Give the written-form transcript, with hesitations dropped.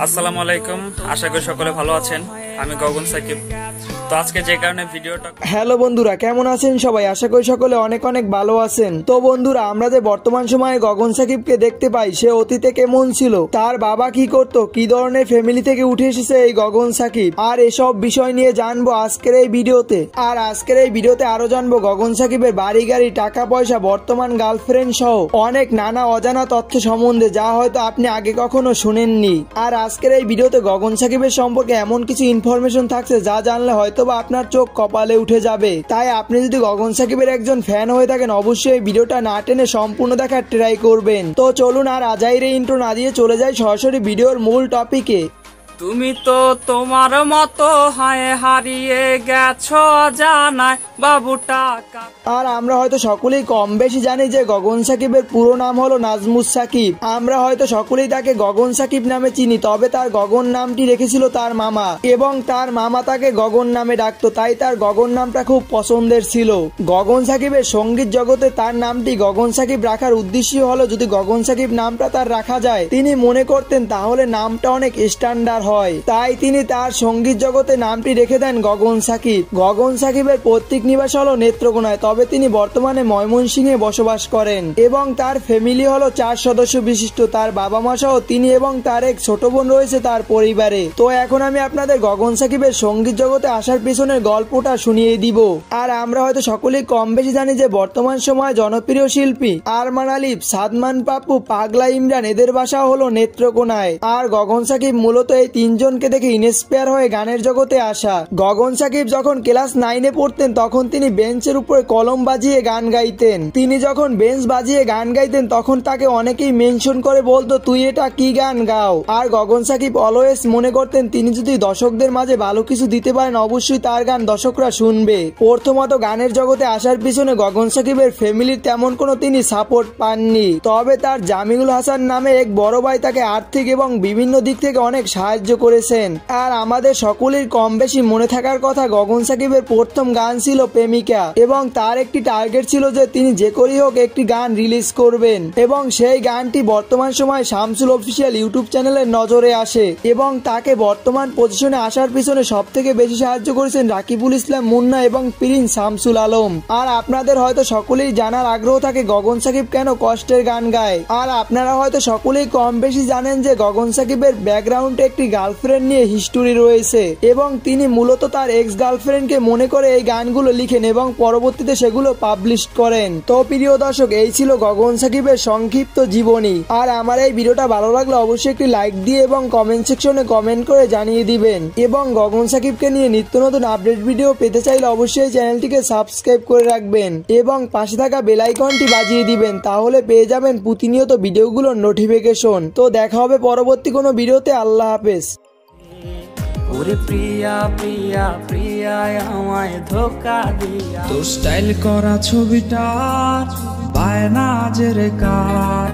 আসসালামু আলাইকুম, আশা করি সকলে ভালো আছেন। আমি গগন সাকিব। তো আজকে যে কারণে ভিডিওটা হ্যালো বন্ধুরা, কেমন আছেন সবাই? আশা করি সকলে অনেক অনেক ভালো আছেন। তো বন্ধুরা, আমরা যে বর্তমান সময়ে গগন সাকিবকে দেখতে পাই, সে অতীতে কেমন ছিল, তার বাবা কি করত, কি ধরনের ফ্যামিলি থেকে উঠে এসেছে এই গগন সাকিব, আর এসব বিষয় নিয়ে জানবো আজকের এই ভিডিওতে। আর আজকের এই ভিডিওতে আরো জানবো গগন সাকিবের বাড়ি গাড়ি, টাকা পয়সা, বর্তমান গার্লফ্রেন্ড সহ অনেক নানা অজানা তথ্য সম্বন্ধে, যা হয়তো আপনি আগে কখনো শুনেননি। আর আজকের এই ভিডিওতে গগন সাকিবের সম্পর্কে এমন কিছু ইনফরমেশন থাকছে যা জানলে হয়তোবা আপনার চোখ কপালে উঠে যাবে। তাই আপনি যদি গগন সাকিবের একজন ফ্যান হয়ে থাকেন, অবশ্যই এই ভিডিওটা না টেনে সম্পূর্ণ দেখার ট্রাই করবেন। তো চলুন আর আজাইরে ইন্ট্রো না দিয়ে চলে যাই সরাসরি ভিডিওর মূল টপিকে। তুমি তো তোমার মতো হারিয়ে গেছো জানাই বাবু টাকা। আর আমরা হয়তো সকলেই কম বেশি জানি যে গগন সাকিবের পুরো নাম হলো নাজমুস সাকিব। আমরা হয়তো সকলেই তাকে গগন সাকিব নামে চিনি, তবে তার গগন নামটি রেখেছিল তার মামা, এবং তার মামা তাকে গগন নামে ডাকতো, তাই তার গগন নামটা খুব পছন্দের ছিল। গগন সাকিবের সঙ্গীত জগতে তার নামটি গগন সাকিব রাখার উদ্দেশ্য হলো, যদি গগন সাকিব নামটা তার রাখা যায়, তিনি মনে করতেন তাহলে নামটা অনেক স্ট্যান্ডার্ড হয়, তাই তিনি তার সঙ্গীত জগতে নামটি রেখে দেন গগন সাকিব। গগন সাকিবের পৈতৃক নিবাস হলো নেত্রকোনায়, তবে তিনি বর্তমানে ময়মনসিংহে বসবাস করেন, এবং তার ফ্যামিলি হলো 4 সদস্য বিশিষ্ট। তার বাবা মা সহ তিনি এবং তার এক ছোট বোন রয়েছে তার পরিবারে। তো এখন আমি আপনাদের গগন সাকিবের সঙ্গীত জগতে আসার পিছনের গল্পটা শুনিয়ে দিব। আর আমরা হয়তো সকলেই কম বেশি জানি যে বর্তমান সময়ে জনপ্রিয় শিল্পী আরমান আলিফ, সাদমান পাপ্পু, পাগলা ইমরান, এদের বাসা হলো নেত্রকোনায়। আর গগন সাকিব মূলত এই তিনজনকে দেখে ইন্সপায়ার হয়ে গানের জগতে আসা। গগন সাকিব যখন ক্লাস 9-এ পড়তেন, তখন তিনি বেঞ্চের উপরে কলম বাজিয়ে গান গাইতেন। তিনি যখন বেঞ্চ বাজিয়ে গান গাইতেন, তখন তাকে অনেকেই মেনশন করে বলতো, তুই এটা কি গান গাও। আর গগন সাকিব অলওয়েজ মনে করতেন তিনি যদি দর্শকদের মাঝে ভালো কিছু দিতে পারেন, অবশ্যই তার গান দর্শকরা শুনবে। প্রথমত গানের জগতে আসার পিছনে গগন সাকিবের ফ্যামিলির তেমন কোনো তিনি সাপোর্ট পাননি, তবে তার জামিউল হাসান নামে এক বড় ভাই তাকে আর্থিক এবং বিভিন্ন দিক থেকে অনেক সাহায্য করেছেন। আর আমাদের সকলের কম বেশি মনে থাকার কথা, গগন সাকিবের প্রথম গান ছিল প্রেমিকা, এবং তার একটি টার্গেট ছিল যে তিনি যে করেই হোক একটি গান রিলিজ করবেন, এবং সেই গানটি বর্তমান সময় শামসুল অফিসিয়াল ইউটিউব চ্যানেলের নজরে আসে, এবং তাকে বর্তমান পজিশনে আসার পিছনে সব থেকে বেশি সাহায্য করেছেন রাকিবুল ইসলাম মুন্না এবং প্রিন্স শামসুল আলম। আর আপনাদের হয়তো সকলেই জানার আগ্রহ থাকে গগন সাকিব কেন কষ্টের গান গায়। আর আপনারা হয়তো সকলেই কম বেশি জানেন যে গগন সাকিবের ব্যাকগ্রাউন্ডে একটি গার্লফ্রেন্ড নিয়ে হিস্টোরি রয়েছে, এবং তিনি মূলত তার এক্স গার্লফ্রেন্ডকে মনে করে এই গানগুলো লিখেন এবং পরবর্তীতে সেগুলো পাবলিশ করেন। তো প্রিয় দর্শক, এই ছিল গগন সাকিবের সংক্ষিপ্ত জীবনী। আর আমার এই ভিডিওটা ভালো লাগলে অবশ্যই একটি লাইক দিয়ে এবং কমেন্ট সেকশনে কমেন্ট করে জানিয়ে দিবেন, এবং গগন সাকিবকে নিয়ে নিত্য নতুন আপডেট ভিডিও পেতে চাইলে অবশ্যই চ্যানেলটিকে সাবস্ক্রাইব করে রাখবেন এবং পাশে থাকা বেল আইকনটি বাজিয়ে দিবেন, তাহলে পেয়ে যাবেন প্রতিনিয়ত ভিডিওগুলোর নোটিফিকেশন। তো দেখা হবে পরবর্তী কোনো ভিডিওতে। আল্লাহ হাফেজ। ওরে প্রিয়া প্রিয়া প্রিয়া আমায় ধোকা দিয়া, তোর স্টাইল করা ছবিটা বায়না জেরে কার।